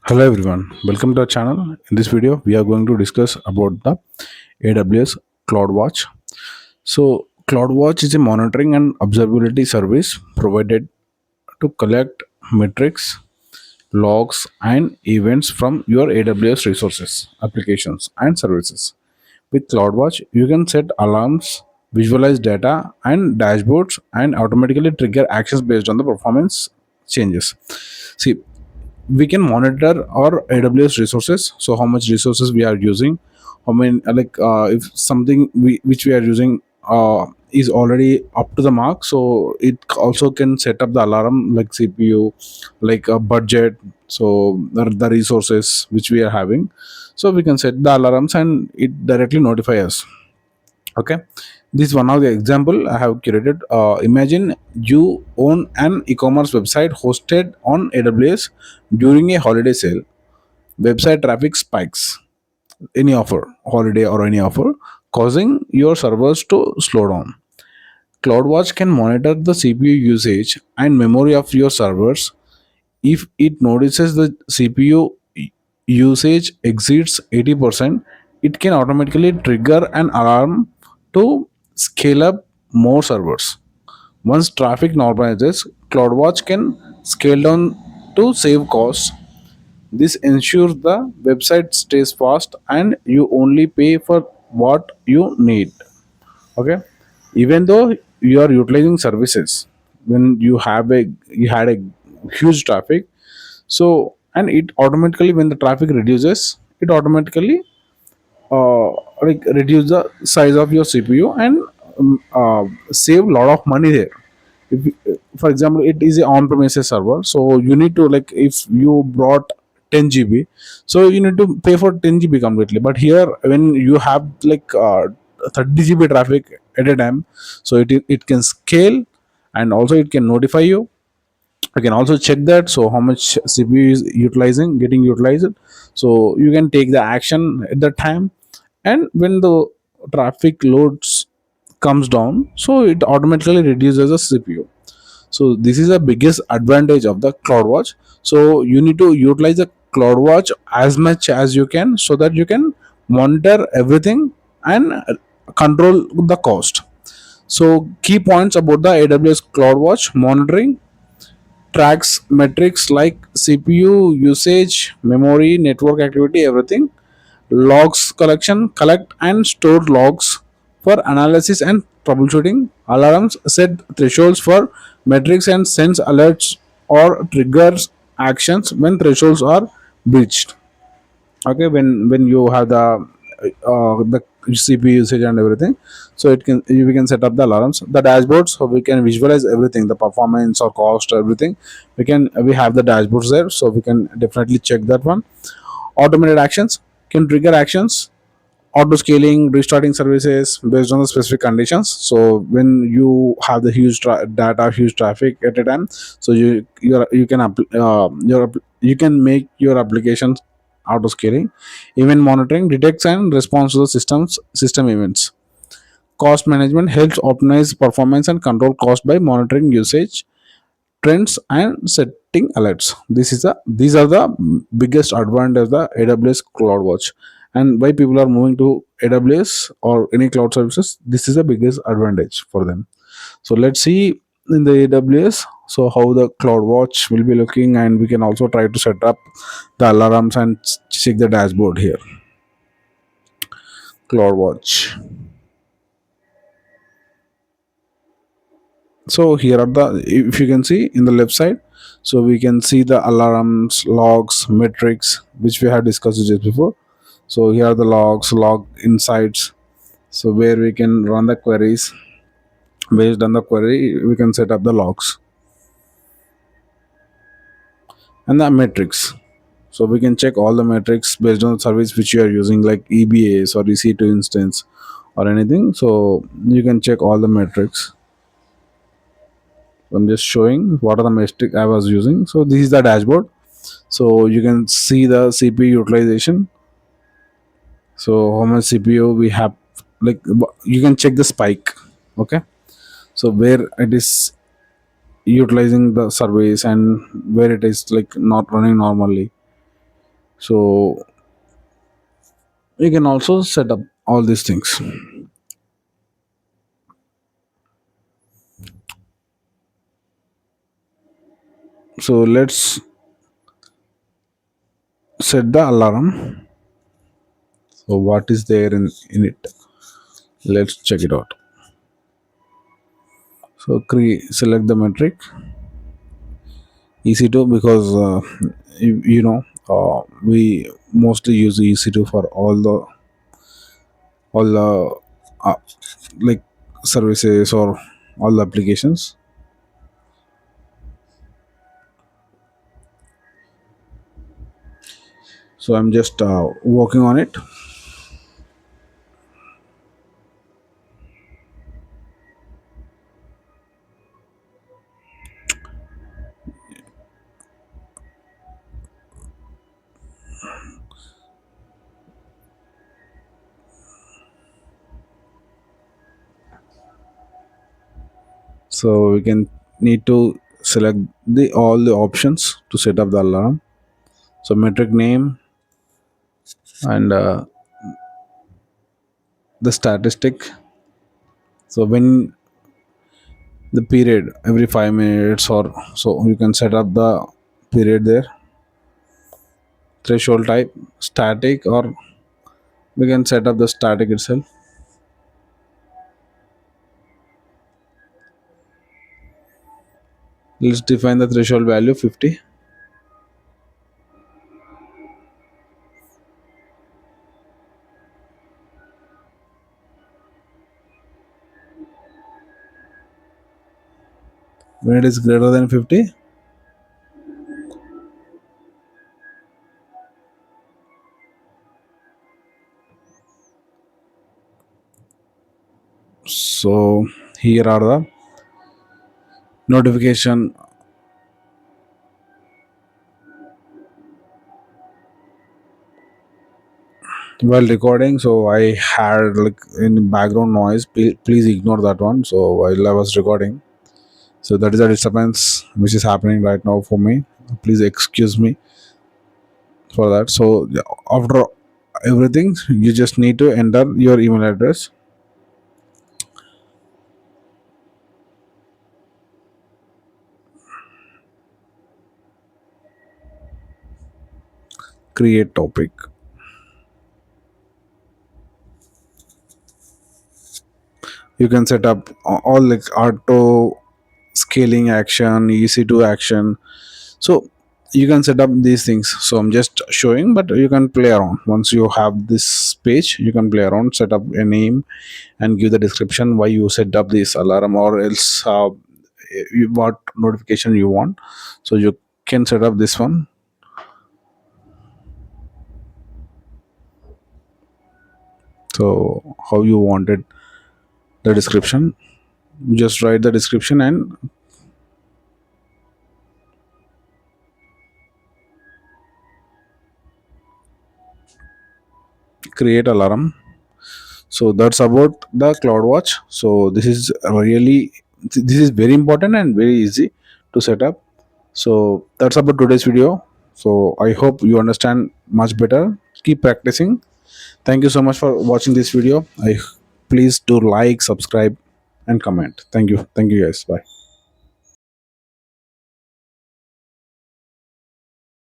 Hello everyone, welcome to our channel. In this video, we are going to discuss about the AWS CloudWatch. So, CloudWatch is a monitoring and observability service provided to collect metrics, logs, and events from your AWS resources, applications, and services. With CloudWatch, you can set alarms, visualize data and dashboards, and automatically trigger actions based on the performance changes. See, we can monitor our AWS resources. So how much resources we are using, how many if something which we are using is already up to the mark, so it also can set up the alarm like CPU, like a budget, so the resources which we are having. So we can set the alarms and it directly notify us. Okay, this is one of the example I have curated. Imagine you own an e-commerce website hosted on AWS. During a holiday sale, website traffic spikes, any offer, holiday or any offer, causing your servers to slow down. CloudWatch can monitor the CPU usage and memory of your servers. If it notices the CPU usage exceeds 80%, it can automatically trigger an alarm to scale up more servers. Once traffic normalizes, CloudWatch can scale down to save costs. This ensures the website stays fast and you only pay for what you need. Okay, even though you are utilizing services, when you had a huge traffic, so and it automatically, when the traffic reduces, it automatically uh, reduce the size of your CPU and save a lot of money there. If for example it is a on-premises server, so you need to, like, if you brought 10 GB, so you need to pay for 10 GB completely. But here, when you have 30 GB traffic at a time, so it can scale, and also it can notify you. You can also check that, so how much CPU is getting utilized, so you can take the action at that time. And when the traffic loads comes down, so it automatically reduces the CPU. So this is the biggest advantage of the CloudWatch. So you need to utilize the CloudWatch as much as you can, so that you can monitor everything and control the cost. So key points about the AWS CloudWatch: monitoring tracks metrics like CPU usage, memory, network activity, everything. Logs collection, collect and store logs for analysis and troubleshooting. Alarms set thresholds for metrics and sends alerts or triggers actions when thresholds are breached. Okay, when you have the CPU usage and everything, so we can set up the alarms, the dashboards, so we can visualize everything, the performance or cost, everything. We have the dashboards there, so we can definitely check that one. Automated actions can trigger actions, auto scaling, restarting services based on the specific conditions. So when you have the huge traffic at a time, so you can you can make your applications auto scaling. Event monitoring detects and responds to the system events. Cost management helps optimize performance and control cost by monitoring usage trends and setting alerts. These are the biggest advantage of the AWS CloudWatch, and why people are moving to AWS or any cloud services. This is the biggest advantage for them. So let's see in the AWS, so how the CloudWatch will be looking, and we can also try to set up the alarms and check the dashboard here. CloudWatch. So here are the, if you can see in the left side, so we can see the alarms, logs, metrics, which we have discussed just before. So here are the logs, log insights, so where we can run the queries. Based on the query, we can set up the logs and the metrics. So we can check all the metrics based on the service which you are using, like EBAs or EC2 instance or anything. So you can check all the metrics. I'm just showing what are the metric I was using. So this is the dashboard. So you can see the CPU utilization. So how much CPU we have, like you can check the spike. Okay. So where it is utilizing the service and where it is like not running normally. So you can also set up all these things. So let's set the alarm. So what is there in it? Let's check it out. So select the metric EC2 because you know we mostly use EC2 for all the uh, like services or all the applications. So I'm just working on it. So we can need to select the all the options to set up the alarm. So metric name and the statistic. So when the period every 5 minutes or so you can set up the period there. Threshold type static, or we can set up the static itself. Let's define the threshold value 50. When it is greater than 50, so here are the notification while recording. So I had like in background noise. Please ignore that one. So while I was recording, so that is a disturbance which is happening right now for me. Please excuse me for that. So yeah, after everything, you just need to enter your email address, create topic. You can set up all like auto scaling action, EC2 action. So you can set up these things. So I'm just showing, but you can play around. Once you have this page, you can play around, set up a name, and give the description why you set up this alarm, or else what notification you want. So you can set up this one. So how you wanted the description, just write the description and create alarm. So that's about the CloudWatch. So this is very important and very easy to set up. So that's about today's video. So I hope you understand much better. Keep practicing. Thank you so much for watching this video. I Please do like, subscribe, and comment. Thank you. Thank you guys. Bye.